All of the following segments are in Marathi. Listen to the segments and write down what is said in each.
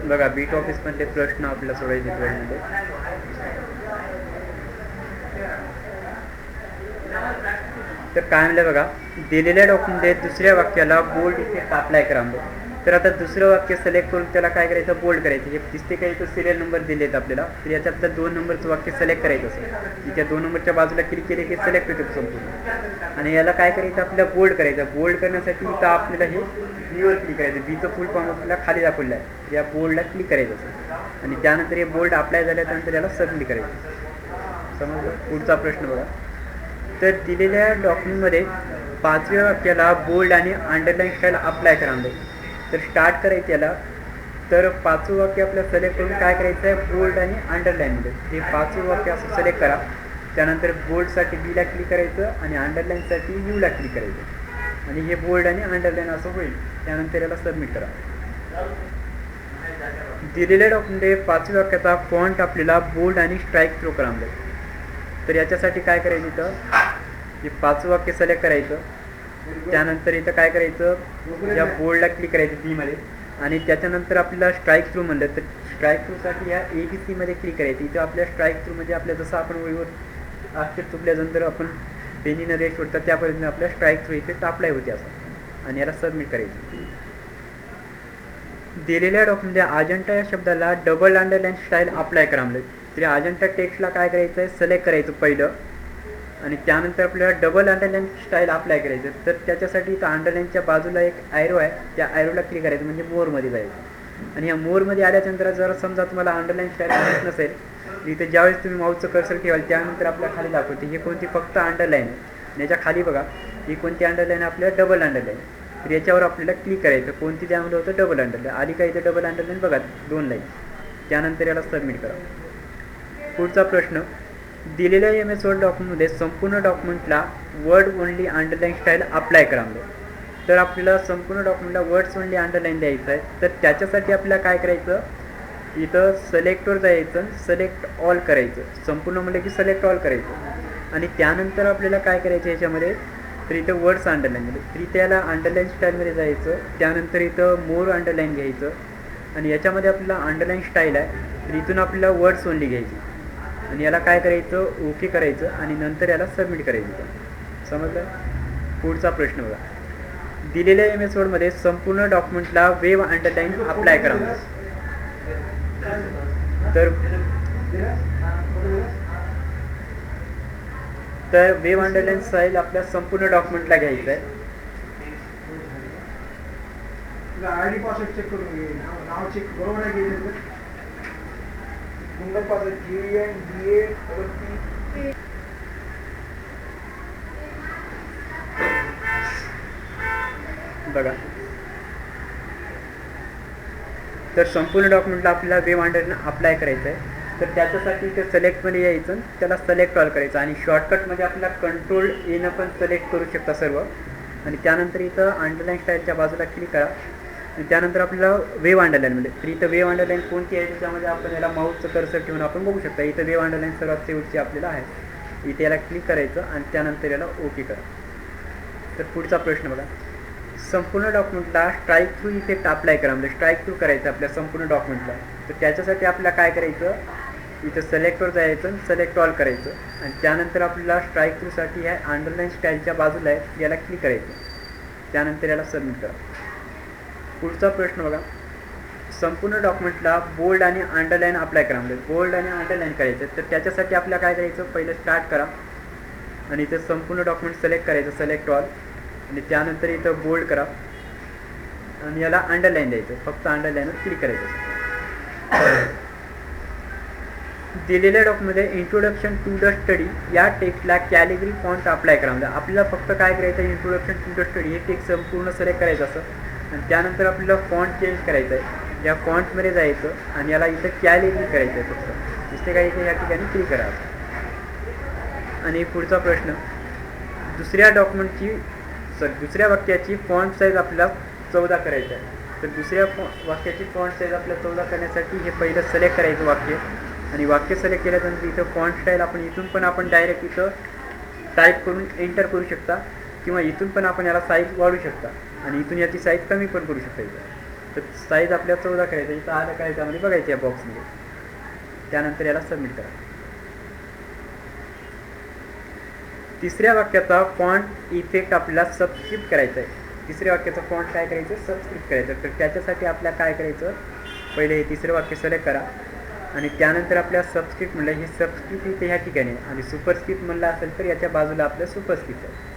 बघा बीट ऑफिसमधले प्रश्न आपल्याला सोडायचे ट्वेल्थमध्ये. तर काय म्हणलं बघा, दिलेल्या डॉक्युमेंटमध्ये दुसऱ्या वाक्याला बोल्ड इफेक्ट अप्लाय करा म्हणलं. तर आता दुसरं वाक्य सिलेक्ट करून त्याला काय करायचं, बोल्ड करायचं. हे दिसते काही तर सिरियल नंबर दिलेत आपल्याला, तर याच्यातलं 2 नंबरचं वाक्य सिलेक्ट करायचं असं. त्या 2 नंबरच्या बाजूला क्लिक केले की सिलेक्ट होते संपूर्ण. आणि याला काय करायचं, आपल्याला बोल्ड करायचं. बोल्ड करण्यासाठी इथं आपल्याला हे बीवर क्लिक करायचं. बीचं फुल फॉर्म आपल्याला खाली दाखवलं आहे, या बोल्डला क्लिक करायचं असं. आणि त्यानंतर हे बोल्ड अप्लाय झाल्यानंतर याला सबमिट करायचं. समजलं. पुढचा प्रश्न बघा. तर दिलेल्या डॉक्युमेंटमध्ये 5व्या वाक्याला बोल्ड आणि अंडरलाईन स्टाईल अप्लाय करा म्हणजे. तर स्टार्ट करायचं याला. तर 5वं वाक्य आपल्याला सिलेक्ट करून काय करायचं आहे, बोल्ड आणि अंडरलाईनमध्ये. हे 5वं वाक्य असं सिलेक्ट करा. त्यानंतर बोल्डसाठी बीला क्लिक करायचं आणि अंडरलाईनसाठी यूला क्लिक करायचं. आणि हे बोल्ड आणि अंडरलाईन असं होईल. त्यानंतर याला सबमिट करा. दिलेल्या डॉक्युमेंटमध्ये 5व्या वाक्याचा फॉन्ट आपल्याला बोल्ड आणि स्ट्राईक थ्रू करा म्हणजे. तर याच्यासाठी काय करायचं, इथं हे 5वं वाक्य सिलेक्ट करायचं. त्यानंतर इथं काय करायचं, या बोल्डला क्लिक करायचं बीमध्ये. आणि त्याच्यानंतर आपल्याला स्ट्राईक थ्रू म्हणलं, तर स्ट्राईक थ्रूसाठी ह्या ABCमध्ये क्लिक करायचं. इथं आपल्या स्ट्राईक थ्रूमध्ये आपल्या जसं आपण वहीवर अक्षर चुकल्यानंतर आपण पेनीनं रेस्ट होतात, त्या पद्धतीने आपल्या स्ट्राईक थ्रू इथे अप्लाय होते असं. आणि याला सबमिट करायचं. दिलेल्या डॉक्युमेंटमध्ये अजंठा या शब्दाला डबल अंडरलाईन स्टाईल अप्लाय करा म्हणलं. तरी अजंठा टेक्स्टला काय करायचं आहे, सिलेक्ट करायचं पहिलं. आणि त्यानंतर आपल्याला डबल अंडरलाईन स्टाईल अप्लाय करायचं. तर त्याच्यासाठी इथं अंडरलाईनच्या बाजूला एक ॲरो आहे, त्या ॲरोला क्लिक करायचं म्हणजे मोरमध्ये जायचं. आणि या मोरमध्ये आल्याच्यानंतर जर समजा तुम्हाला अंडरलाईन स्टाईल माहीत नसेल, इथं ज्यावेळेस तुम्ही माऊसचं कर्सर ठेवाल त्यानंतर आपल्याला खाली दाखवते ही कोणती फक्त अंडरलाईन आहे. आणि याच्या खाली बघा ही कोणती अंडरलाईन, आपल्याला डबल अंडरलाईन. तर याच्यावर आपल्याला क्लिक करायचं. कोणती त्यामध्ये होतं, डबल अंडरलाईन. आली का इथं डबल अंडरलाईन बघा 2 लाईन. त्यानंतर याला सबमिट करा. पुढचा प्रश्न. दिलेल्या MS वर्ड डॉक्युमेंटमध्ये संपूर्ण डॉक्युमेंटला word only underline style apply करा म्हणजे. तर आपल्याला संपूर्ण डॉक्युमेंटला वर्ड्स ओनली अंडरलाईन द्यायचं आहे. तर त्याच्यासाठी आपल्याला काय करायचं, इथं सिलेक्टवर जायचं, सिलेक्ट ऑल करायचं. संपूर्ण म्हणलं की सिलेक्ट ऑल करायचं. आणि त्यानंतर आपल्याला काय करायचं याच्यामध्ये, तर इथं वर्ड्स अंडरलाईनमध्ये, तर इथे याला अंडरलाईन स्टाईलमध्ये जायचं. त्यानंतर इथं मोर अंडरलाईन घ्यायचं. आणि याच्यामध्ये आपल्याला अंडरलाईन स्टाईल आहे, तर इथून आपल्याला वर्ड्स ओनली घ्यायची. आणि याला काय करायचं, ओके करायचं. आणि नंतर याला सबमिट करायचं. समजलं. पुढचा प्रश्न बघा. दिलेल्या MS वर्डमध्ये संपूर्ण डॉक्युमेंटला वेव अंडरलाईन अप्लाय करा. तर वेव अंडरलाईन स्टाईल आपल्या संपूर्ण डॉक्युमेंटला घ्यायचं आहे. आयडी पासवर्ड चेक करून घे, नाव चेक बरोबर आहे की गुंगल पासवर्ड GNDA बघा. तर संपूर्ण डॉक्युमेंटला आपल्याला वेव अंडरलाईन अप्लाय करायचं आहे. तर त्याच्यासाठी ते सिलेक्टमध्ये यायचं, त्याला सिलेक्ट ऑल करायचं. आणि शॉर्टकटमध्ये आपल्याला कंट्रोल एनं पण सिलेक्ट करू शकता सर्व. आणि त्यानंतर इथं अंडरलाईन स्टाईलच्या बाजूला क्लिक करा. आणि त्यानंतर आपल्याला वेव अंडरलाईनमध्ये, तर इथं वेव अंडरलाईन कोणती आहे त्याच्यामध्ये आपण याला माऊसचं कर्सर ठेवून आपण बघू शकता. इथं वेव अंडरलाईन सर्वात शेवटची आपल्याला आहे. इथे याला क्लिक करायचं आणि त्यानंतर याला ओके करा. तर पुढचा प्रश्न बघा. संपूर्ण डॉक्युमेंटला स्ट्राईक थ्रू इफेक्ट अप्लाय करा म्हणजे स्ट्राईक थ्रू करायचं आपल्या संपूर्ण डॉक्युमेंटला. तर त्याच्यासाठी आपल्याला काय करायचं, इथं सिलेक्टवर जायचं, सिलेक्ट ऑल करायचं. आणि त्यानंतर आपल्याला स्ट्राईक थ्रूसाठी ह्या अंडरलाईन स्टाईलच्या बाजूला आहे याला क्लिक करायचं. त्यानंतर याला सबमिट करा. पुढचा प्रश्न बघा. संपूर्ण डॉक्युमेंटला बोल्ड आणि अंडरलाईन अप्लाय करा म्हणजे बोल्ड आणि अंडरलाईन करायचं. तर त्याच्यासाठी आपल्याला काय करायचं, पहिलं स्टार्ट करा. आणि इथं संपूर्ण डॉक्युमेंट सिलेक्ट करायचं, सिलेक्ट ऑल. आणि त्यानंतर इथं बोल्ड करा. आणि याला अंडरलाईन द्यायचं, फक्त अंडरलाईनवर क्लिक करायचं. दिलेल्या डॉक्युमेंटमध्ये इंट्रोडक्शन टू द स्टडी या टेक्स्टला कॅलिग्री फॉन्ट अप्लाय करा म्हणजे आपल्याला फक्त काय करायचं, इंट्रोडक्शन टू द स्टडी हे टेक्स्ट संपूर्ण सिलेक्ट करायचं असं. आणि त्यानंतर आपल्याला फॉन्ट चेंज करायचं आहे. या फॉन्टमध्ये जायचं आणि याला इथं कॅलिग्री करायचं आहे फक्त. दिसते काय इथे या ठिकाणी क्लिक करा. आणि पुढचा प्रश्न. दुसऱ्या वाक्याची फॉन्ट साईज आपल्याला 14 करायचं आहे. तर दुसऱ्या वाक्याची फॉन्ट साईज आपल्याला 14 करण्यासाठी हे पहिलं सिलेक्ट करायचं वाक्य. आणि वाक्य सिलेक्ट केल्यानंतर इथं फॉन्ट स्टाईल आपण इथून पण आपण डायरेक्ट इथं टाईप करून एंटर करू शकता. किंवा इथून पण आपण याला साईज वाढवू शकता. आणि इथून याची साईज कमी पण करू शकता इथं. तर साईज आपल्या 14 करायचं, इथं आलं काय त्यामध्ये बघायचं या बॉक्समध्ये. त्यानंतर याला सबमिट करा. तिसऱ्या वाक्याचा फॉन्ट इफेक्ट आपल्याला सबस्क्रिप्ट करायचा आहे. तिसऱ्या वाक्याचा फॉन्ट काय करायचं, सबस्क्रिप्ट करायचं. तर त्याच्यासाठी आपल्याला काय करायचं, पहिले हे तिसरं वाक्य सिलेक्ट करा आणि त्यानंतर आपल्या सबस्क्रिप्ट म्हणलं, हे सबस्क्रिप्ट इथे ह्या ठिकाणी आणि सुपरस्क्रिप्ट म्हणलं असेल तर याच्या बाजूला आपलं सुपरस्क्रिप्ट आहे.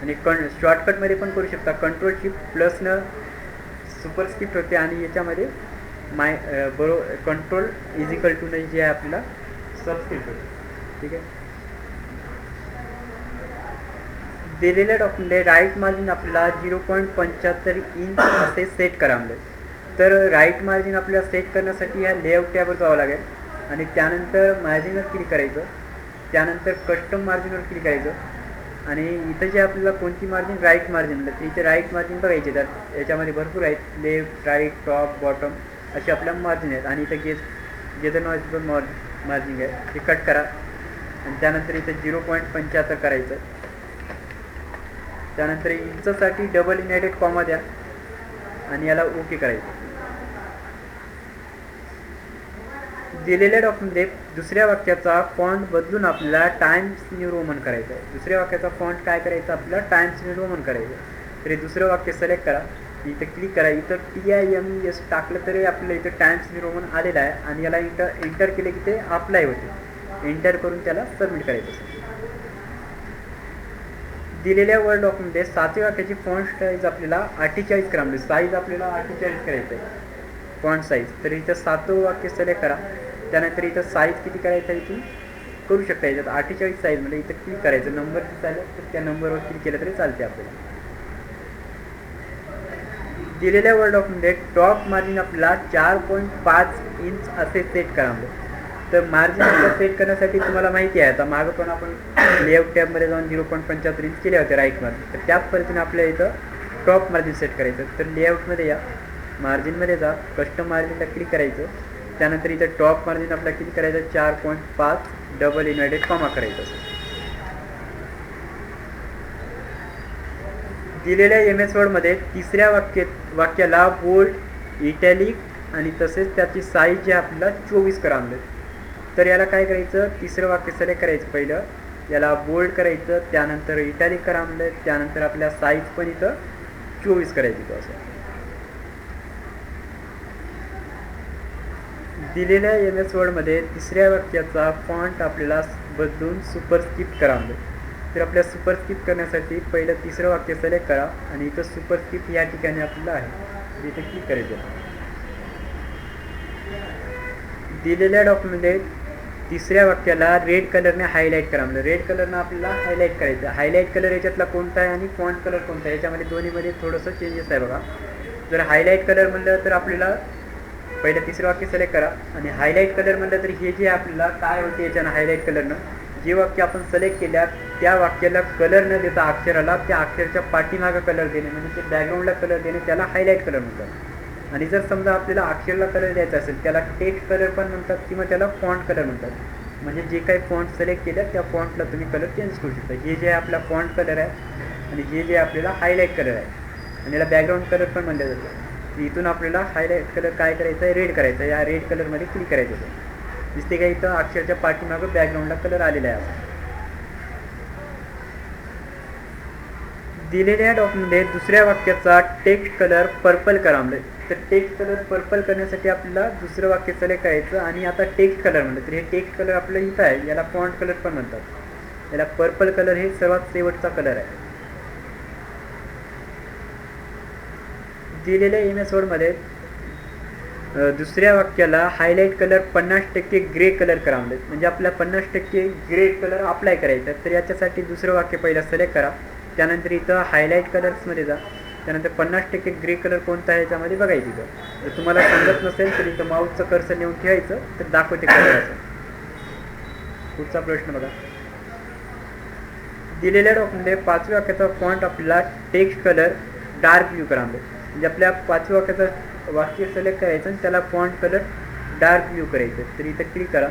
आणि शॉर्टकटमध्ये पण करू शकता, कंट्रोल शिफ्ट प्लसनं सुपरस्क्रिप्ट होते आणि याच्यामध्ये बरोबर कंट्रोल इजिकल टू जे आहे आपल्याला सबस्क्रिप्ट होते. ठीक आहे. दिलेल्या डॉक्युमेंटमध्ये राईट मार्जिन आपल्याला 0.75 इंच असे सेट करा म्हणजे. तर राईट मार्जिन आपल्याला सेट करण्यासाठी या लेआउट टॅबवर जावं लागेल आणि त्यानंतर मार्जिनवर क्लिक करायचं. त्यानंतर कस्टम मार्जिनवर क्लिक करायचं आणि इथं जे आपल्याला कोणती मार्जिन, राईट मार्जिन म्हणलं तर इथे राईट मार्जिन बघायचे. तर याच्यामध्ये भरपूर आहेत, लेफ्ट, राईट, टॉप, बॉटम असे आपल्या मार्जिन आहेत. आणि इथं गेजर नॉईज मार्जिन आहे, हे कट करा आणि त्यानंतर इथं 0.75 करायचं. त्यानंतर इंचसाठी डबल इनहेडेड कॉमा द्या आणि याला ओके करायचं. दिलेल्या डॉक्युमेंटमध्ये दुसऱ्या वाक्याचा फॉन्ट बदलून आपल्याला टाइम्स न्यू रोमन करायचं आहे. दुसऱ्या वाक्याचा फॉन्ट काय करायचं, आपल्याला टाइम्स न्यू रोमन करायचं. तर हे दुसरं वाक्य सिलेक्ट करा, इथं क्लिक करा. इथं TIMES टाकलं तरी आपल्याला इथं टाइम्स न्यू रोमन आलेलं आहे आणि याला एंटर केले की ते अप्लाय होते. एंटर करून त्याला सबमिट करायचं. दिलेल्या वर्ड डॉक्युमेंटमध्ये 7व्या वाक्याची फॉन्ट साईज आपल्याला 48 करा, म्हणजे साईज आपल्याला 48 करायचं आहे फॉन्ट साईज. तर इथं 7वं वाक्य सिलेक्ट करा. त्यानंतर इथं साईज किती करायचं आहे इथून करू शकता. याच्यात 48 साईज म्हणजे इथं क्लिक करायचं, नंबर दिसायला तर त्या नंबरवर क्लिक केलं तरी चालते आपल्याला. दिलेल्या वर्ड डॉक्युमेंटमध्ये टॉप मार्जिन आपल्याला 4.5 इंच असे सेट करा. तर मार्जिन सेट करण्यासाठी तुम्हाला माहिती आहे, आता मागं पण आपण लेआउट टॅबमध्ये जाऊन 0.75 इंच केले होते राईट मार्जिन. तर त्याच पद्धतीने आपल्या इथं टॉप मार्जिन सेट करायचं. तर लेआउटमध्ये या, मार्जिनमध्ये जा, कस्टम मार्जिनला क्लिक करायचं. त्यानंतर इथं टॉप मार्जिन आपल्याला क्लिक करायचं, 4.5 डबल इनवर्टेड कॉमा करायचं. दिलेल्या MS वर्डमध्ये तिसऱ्या वाक्याला बोल्ड, इटॅलिक आणि तसेच त्याची साईज जी आपल्याला 24 करा. तर याला काय करायचं, तिसरं वाक्य सिलेक्ट करायचं, पहिलं याला बोल्ड करायचं, त्यानंतर इटॅलिक करा म्हणलं, त्यानंतर आपल्या साईज पण इथं 24 करायची. तो असं दिलेल्या MS वर्डमध्ये तिसऱ्या वाक्याचा फॉन्ट आपल्याला बदलून सुपरस्क्रिप्ट करा म्हणजे. तर आपल्या सुपरस्क्रिप्ट करण्यासाठी पहिलं तिसरं वाक्य सिलेक्ट करा आणि इथं सुपरस्क्रिप्ट या ठिकाणी आपल्याला आहे, इथे क्लिक करायचं. दिलेल्या डॉक्युमेंटमध्ये तिसऱ्या वाक्याला रेड कलरने हायलाईट करा म्हणजे. रेड कलरनं आपल्याला हायलाईट करायचं. हायलाईट कलर याच्यातला कोणता आहे आणि फॉन्ट कलर कोणता आहे, याच्यामध्ये दोन्हीमध्ये थोडंसं चेंजेस आहे बघा. जर हायलाईट कलर म्हणलं तर आपल्याला पहिलं तिसरं वाक्य सिलेक्ट करा आणि हायलाईट कलर म्हणलं तर हे जे आपल्याला काय होते याच्यानं हायलाईट कलरनं, जे वाक्य आपण सिलेक्ट केल्या त्या वाक्याला कलर न देता अक्षराला त्या अक्षराच्या पाठीमागं कलर देणे म्हणजे ते बॅकग्राऊंडला कलर देणे, त्याला हायलाईट कलर म्हणतात. आणि जर समजा आपल्याला अक्षराला कलर द्यायचा असेल त्याला टेक्स्ट कलर पण म्हणतात किंवा त्याला फॉन्ट कलर म्हणतात. म्हणजे जे काही फॉन्ट सिलेक्ट केल्या त्या फॉन्टला तुम्ही कलर चेंज करू शकता. हे जे आपला फॉन्ट कलर आहे आणि हे जे आपल्याला हायलाईट कलर आहे आणि याला बॅकग्राऊंड कलर पण म्हणलं जातं. इथून आपल्याला हायलाईट कलर काय करायचं आहे, रेड करायचं आहे. या रेड कलरमध्ये क्लिक करायचं आहे. दिसते का इथं अक्षरच्या पाठीमागं बॅकग्राऊंडला कलर आलेला आहे. दिलेल्या डॉक्युमेंटमध्ये दुसऱ्या वाक्याचा टेक्स्ट कलर पर्पल करा म्हणजे. तर टेक्स्ट कलर पर्पल करण्यासाठी आपल्याला दुसरं वाक्य सिलेक्ट करायचं आणि आता टेक्स्ट कलर म्हणलं तर हे टेक्स्ट कलर आपलं इथं आहे, याला फॉन्ट कलर पण म्हणतात. याला पर्पल कलर हे सर्वात शेवटचा कलर आहे. दिलेल्या MS वर्डमध्ये दुसऱ्या वाक्याला हायलाईट कलर 50% ग्रे कलर करा म्हणजे आपला 50% ग्रे कलर अप्लाय करायचा. तर याच्यासाठी दुसरं वाक्य पहिला सिलेक्ट करा. त्यानंतर इथं हायलाईट कलर्समध्ये जा. त्यानंतर 50% ग्रे कलर कोणता आहे याच्यामध्ये बघायचं. इथं जर तुम्हाला समजत नसेल तर इथं माऊसचं कर्सर नेऊन ठेवायचं तर दाखवते कलराचं. पुढचा प्रश्न बघा. दिलेल्या डॉक्युमेंटमध्ये 5व्या वाक्याचा फॉन्ट आपल्याला टेक्स्ट कलर डार्क ब्ल्यू करा म्हणजे आपल्या 5व्या वाक्याचं वाक्य सिलेक्ट करायचं आणि त्याला फॉन्ट कलर डार्क ब्ल्यू करायचं. तर इथं क्लिक करा.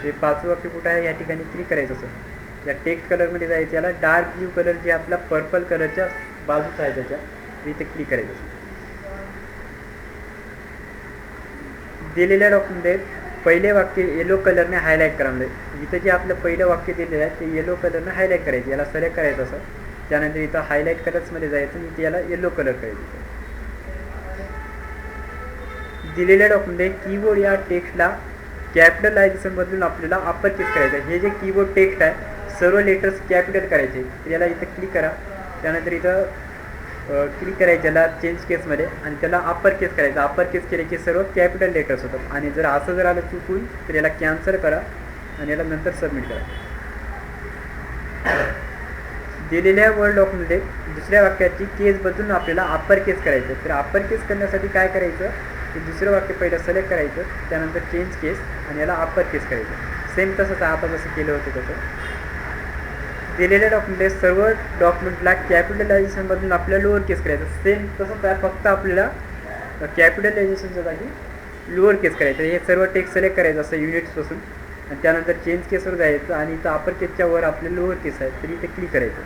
ते 5वं वाक्य कुठं आहे या ठिकाणी क्लिक करायचं. असं या टेक्स्ट कलरमध्ये जायचं, याला डार्क ब्ल्यू कलर जे आपला पर्पल कलरच्या बाजूचा आहे त्याच्या इथे क्लिक करायचं. दिलेल्या डॉक्युमेंटमध्ये पहिले वाक्य येलो कलरने हायलाईट करावं. इथं जे आपलं पहिलं वाक्य दिलेलं आहे ते येलो कलरने हायलाईट करायचं, याला सिलेक्ट करायचं असं. त्यानंतर इथं हायलाईट कलर्समध्ये जायचं आणि याला येलो कलर करायचं. दिलेल्या डॉक्युमेंटमध्ये कीबोर्ड या टेक्स्टला कॅपिटलायझेशन बदलून आपल्याला अप्पर केस करायचं. हे जे कीबोर्ड टेक्स्ट आहे सर्व लेटर्स कॅपिटल करायचे. तर याला इथं क्लिक करा. त्यानंतर इथं क्लिक करायचं याला चेंज केसमध्ये आणि त्याला अप्पर केस करायचं. अप्पर केस केले की सर्व कॅपिटल लेटर्स होतात. आणि जर असं जर आलं चुकून तर याला कॅन्सल करा आणि याला नंतर सबमिट करा. दिलेल्या वर्ड डॉक्युमेंटमध्ये दुसऱ्या वाक्याची केस बदलून आपल्याला अप्पर केस करायचं. तर अप्पर केस करण्यासाठी काय करायचं की दुसरं वाक्य पहिलं सिलेक्ट करायचं, त्यानंतर चेंज केस आणि याला अप्पर केस करायचं. सेम तसंच आता जसं केलं होतं तसं. दिलेल्या डॉक्युमेंटमध्ये सर्व डॉक्युमेंटला कॅपिटलायझेशन बदलून आपल्याला लोअर केस करायचं. सेम तसंच आहे, फक्त आपल्याला कॅपिटलायझेशनच्या जागी लोअर केस करायचं. हे सर्व टेक्स्ट सिलेक्ट करायचं असं युनिट्सपासून आणि त्यानंतर चेंज केसवर जायचं आणि इथं अप्पर केसच्या वर आपले लोअर केस आहेत तरी इथे क्लिक करायचं.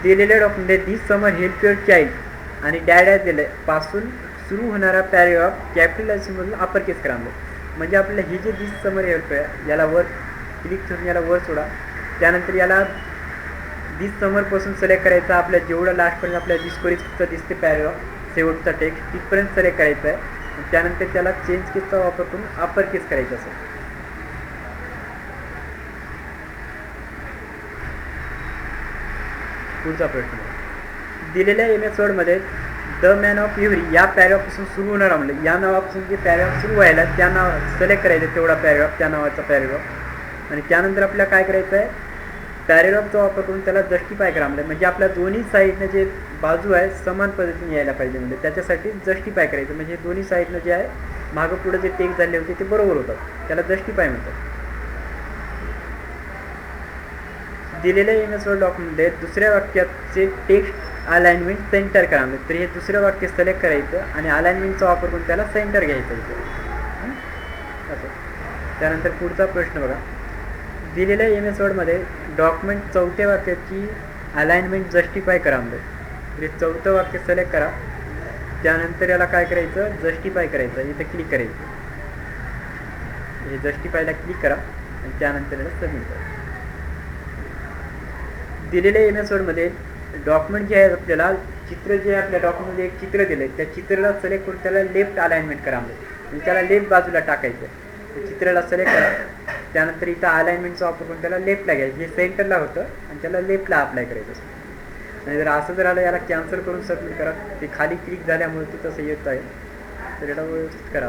दिलेल्या डॉक्युमेंटमध्ये दिस समर हेल्प युअर चाइल्ड आणि डॅड ॲज दिले पासून सुरू होणारा पॅरेग्राफ कॅपिटलायझेशनमधून अप्पर केस करावं. म्हणजे आपल्याला ही जे दिस समर हेल्प आहे याला वर क्लिक करून याला वर सोडा. त्यानंतर याला दिस समरपासून सिलेक्ट करायचं. आपल्या जेवढं लास्टपर्यंत आपल्याला दिसपर्यंत दिसते पॅरेग्राफ शेवटचा टेक्स्ट तिथपर्यंत सिलेक्ट करायचं आहे. त्यानंतर त्याला चेंज केसचा वापर करून अप्पर केस करायचं असं. पुढचा प्रश्न दिलेल्या MS वर्डमध्ये द मॅन ऑफ एव्हरी या पॅरेग्राफपासून सुरू होणार म्हणलं. या नावापासून जे पॅरेग्राफ सुरू व्हायला त्या नाव सिलेक्ट करायचं, तेवढा पॅरेग्राफ त्या नावाचा पॅरेग्राफ. आणि त्यानंतर आपल्याला काय करायचं आहे पॅरेग्राफचा वापर करून त्याला जस्टिफाय करा म्हणलं. म्हणजे आपल्या दोन्ही साईडनं जे बाजू आहे समान पद्धतीने यायला पाहिजे म्हणजे त्याच्यासाठी जस्टिफाय करायचं. म्हणजे दोन्ही साईडनं जे आहे मागं पुढं जे टेक्स्ट झाले होते ते बरोबर होतात, त्याला जस्टिफाय म्हणतात. दिलेल्या MS वर्ड डॉक्युमेंटमध्ये दुसऱ्या वाक्याचे टेक्स्ट अलाइनमेंट सेंटर करा. तर हे दुसरं वाक्य सिलेक्ट करायचं आणि अलाइनमेंटचा वापर करून त्याला सेंटर घ्यायचं इथं असं. त्यानंतर पुढचा प्रश्न बघा. दिलेल्या MS वर्डमध्ये डॉक्युमेंट चौथ्या वाक्याची अलाइनमेंट जस्टिफाय करा. म्हणजे चौथं वाक्य सिलेक्ट करा. त्यानंतर याला काय करायचं जस्टिफाय करायचं. इथं क्लिक करायचं. हे जस्टिफायला क्लिक करा आणि त्यानंतर याला सबमिट करा. दिलेल्या MS वर्डमध्ये डॉक्युमेंट जे आहे आपल्याला चित्र जे आहे आपल्या डॉक्युमेंटमध्ये एक चित्र दिलं आहे त्या चित्राला सिलेक्ट करून त्याला लेफ्ट अलाइनमेंट करा. म्हणजे त्याला लेफ्ट बाजूला टाकायचं आहे. चित्राला सिलेक्ट करा. त्यानंतर इथं अलाइनमेंटचा वापर करून त्याला लेफ्टला घ्यायचं. हे सेंटरला होतं आणि त्याला लेफ्टला अप्लाय करायचं. आणि जर असं जर आलं याला कॅन्सल करून सबमिट करा. ते खाली क्लिक झाल्यामुळे ते तसं येत आहे तर याला व्यवस्थित करा.